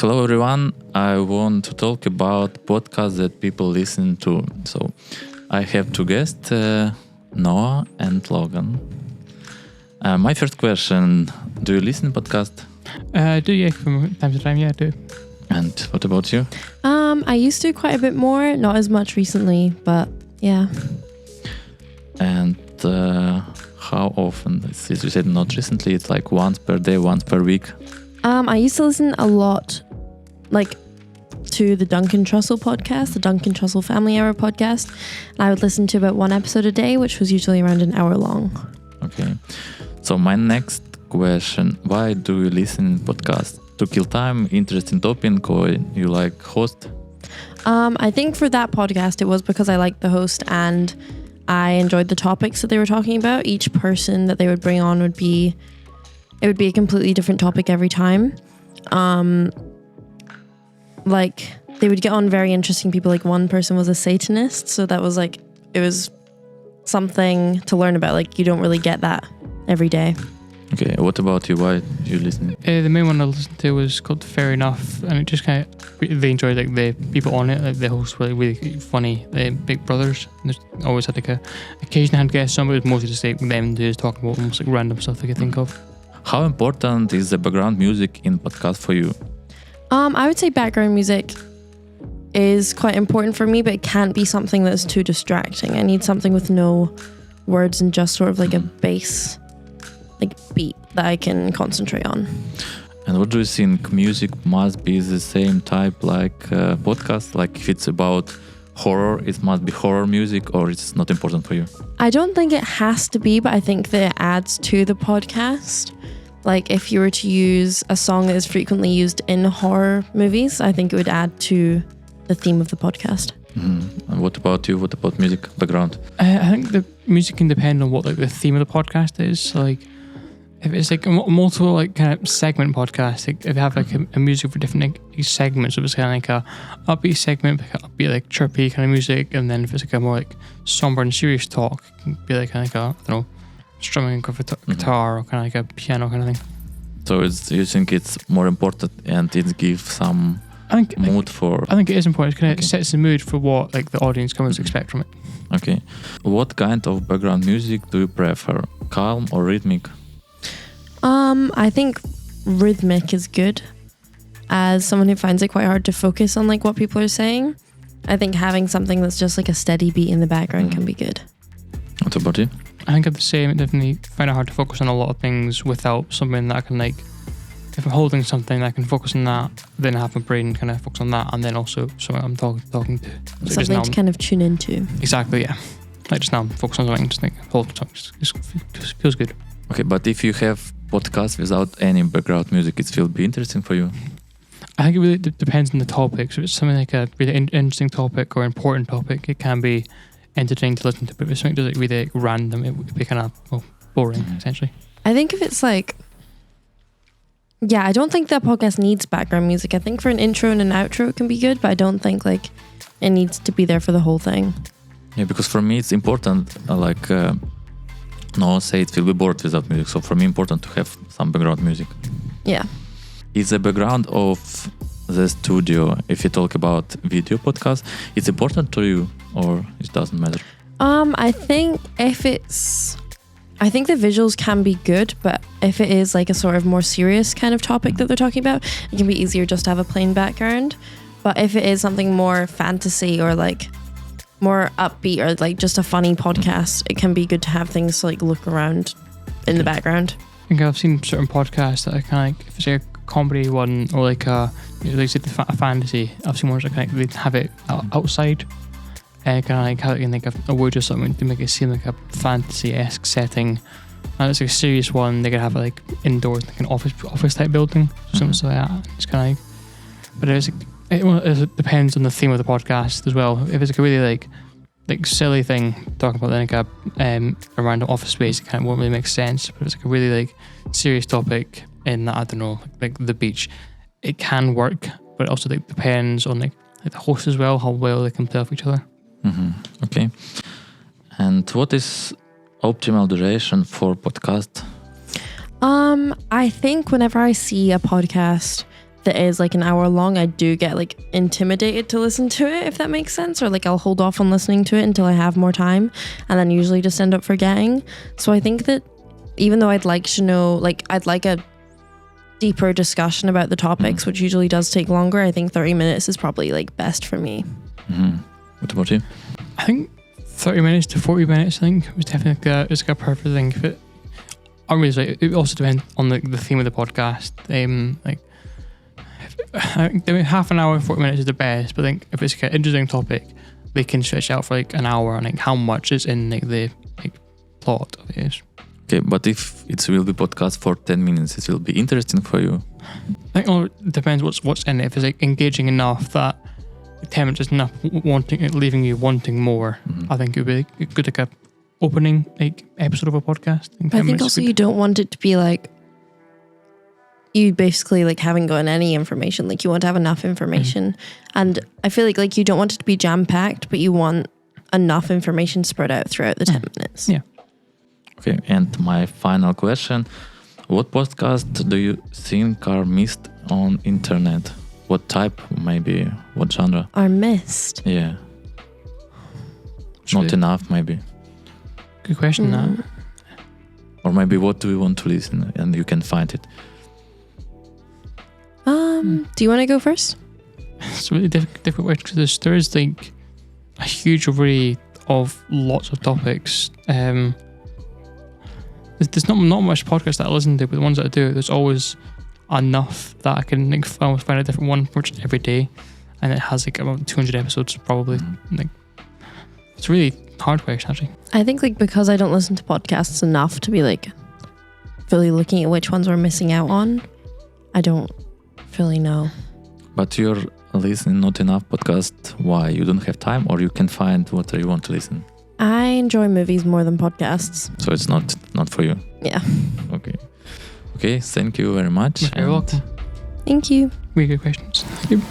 Hello everyone, I want to talk about podcasts that people listen to. So I have two guests, Noah and Logan. My first question, do you listen to podcasts? I do, yeah, from time to time, yeah, I do. And what about you? I used to quite a bit more, not as much recently, but yeah. And how often? You said not recently, it's like once per day, once per week. I used to listen a lot, to the Duncan Trussell podcast, the Duncan Trussell Family Hour podcast. And I would listen to about one episode a day, which was usually around an hour long. Okay. So my next question, why do you listen to podcasts? To kill time, interesting topic, or you like host? I think for that podcast, it was because I liked the host and I enjoyed the topics that they were talking about. Each person that they would bring on would be a completely different topic every time. They would get on very interesting people. Like one person was a Satanist, so that was it was something to learn about. You don't really get that every day. Okay, what about you? Why do you listen? The main one I listened to was called Fair Enough, and it just kind of really enjoyed the people on it. The hosts were really funny, big brothers. And there's always had occasionally had guests on, but it was mostly just them just talking about almost random stuff they could think of. How important is the background music in podcast for you? I would say background music is quite important for me, but it can't be something that's too distracting. I need something with no words and just sort of a bass, beat that I can concentrate on. And what do you think? Music must be the same type like podcast? Like if it's about horror, it must be horror music, or it's not important for you? I don't think it has to be, but I think that it adds to the podcast. If you were to use a song that is frequently used in horror movies, I think it would add to the theme of the podcast. Mm-hmm. And what about you? What about music background? I think the music can depend on what the theme of the podcast is. If it's a multiple kind of segment podcast, if they have a music for different segments, if it's kind of a upbeat segment, upbeat chirpy kind of music, and then if it's a more somber and serious talk, it can be I don't know, strumming of a guitar or kind of a piano kind of thing. So you think it's more important and it gives some mood for... I think it is important. It kind of sets the mood for what the audience comes to expect from it. Okay. What kind of background music do you prefer? Calm or rhythmic? I think rhythmic is good. As someone who finds it quite hard to focus on what people are saying, I think having something that's just a steady beat in the background can be good. What about you? I think I'm the same. I definitely find it hard to focus on a lot of things without something that I can if I'm holding something, I can focus on that, then have my brain kind of focus on that, and then also someone I'm talking to. So something to kind of tune into. Exactly, yeah. Just now I'm focused on something, just hold the talk. Just feels good. Okay, but if you have podcast without any background music, it will be interesting for you? I think it really depends on the topic. So if it's something a really interesting topic or important topic, it can be entertaining to listen to. But if it's something that's really random, it would be kind of boring, essentially. I think if it's I don't think that podcast needs background music. I think for an intro and an outro it can be good, but I don't think it needs to be there for the whole thing. Yeah, because for me it's important, Noah say it will be bored without music. So for me, important to have some background music. Yeah. Is the background of the studio, if you talk about video podcast, it's important to you or it doesn't matter? I think I think the visuals can be good, but if it is a sort of more serious kind of topic that they're talking about, it can be easier just to have a plain background. But if it is something more fantasy or more upbeat or just a funny podcast, it can be good to have things to look around in the background. I think I've seen certain podcasts that are if it's a comedy one or a fantasy, I've seen ones that they have it outside, have a word or something to make it seem like a fantasy-esque setting. And it's a serious one, they could have it indoors, an office type building, something like that. It's but it depends on the theme of the podcast as well. If it's a really silly thing talking about a random office space, it won't really make sense. But if it's a really serious topic in I don't know, the beach, it can work. But it also depends on the host as well, how well they can play off each other. Mm-hmm. Okay. And what is optimal duration for podcast? I think whenever I see a podcast that is like an hour long, I do get like intimidated to listen to it, if that makes sense, or like I'll hold off on listening to it until I have more time, and then usually just end up forgetting. So I think that even though I'd like to know, like I'd like a deeper discussion about the topics, which usually does take longer, I think 30 minutes is probably like best for me. What about you? I think 30 minutes to 40 minutes, I think, was definitely it's like a perfect thing. If it, I mean, it also depends on the theme of the podcast. I think half an hour, 40 minutes is the best, but I think if it's like an interesting topic, they can stretch out for like an hour and like how much is in like the like plot of it is. Okay, but if it will be podcast for 10 minutes, it will be interesting for you. I think it depends what's in it. If it's like engaging enough that 10 minutes is enough, leaving you wanting more, I think it would be like, a good like a opening like episode of a podcast. I think also you don't want it to be like you basically like haven't gotten any information. Like you want to have enough information, and I feel like you don't want it to be jam packed, but you want enough information spread out throughout the 10 minutes. Yeah. Okay, and my final question: what podcast do you think are missed on internet? What type, maybe? What genre? Are missed. Yeah. Not enough, maybe. Good question. That. Or maybe what do we want to listen, and you can find it. Do you want to go first? It's a really difficult question because there's like a huge array of lots of topics. There's not much podcast that I listen to, but the ones that I do, there's always enough that I can like, almost find a different one every day, and it has like about 200 episodes probably. Like, it's a really hard question actually. I think like because I don't listen to podcasts enough to be like fully looking at which ones we're missing out on, I don't fully know. But you're listening not enough podcast. Why? You don't have time, or you can find what you want to listen? I enjoy movies more than podcasts. So it's not for you. Yeah. Okay, thank you very much. You're welcome. Thank you. Really good questions. Thank you.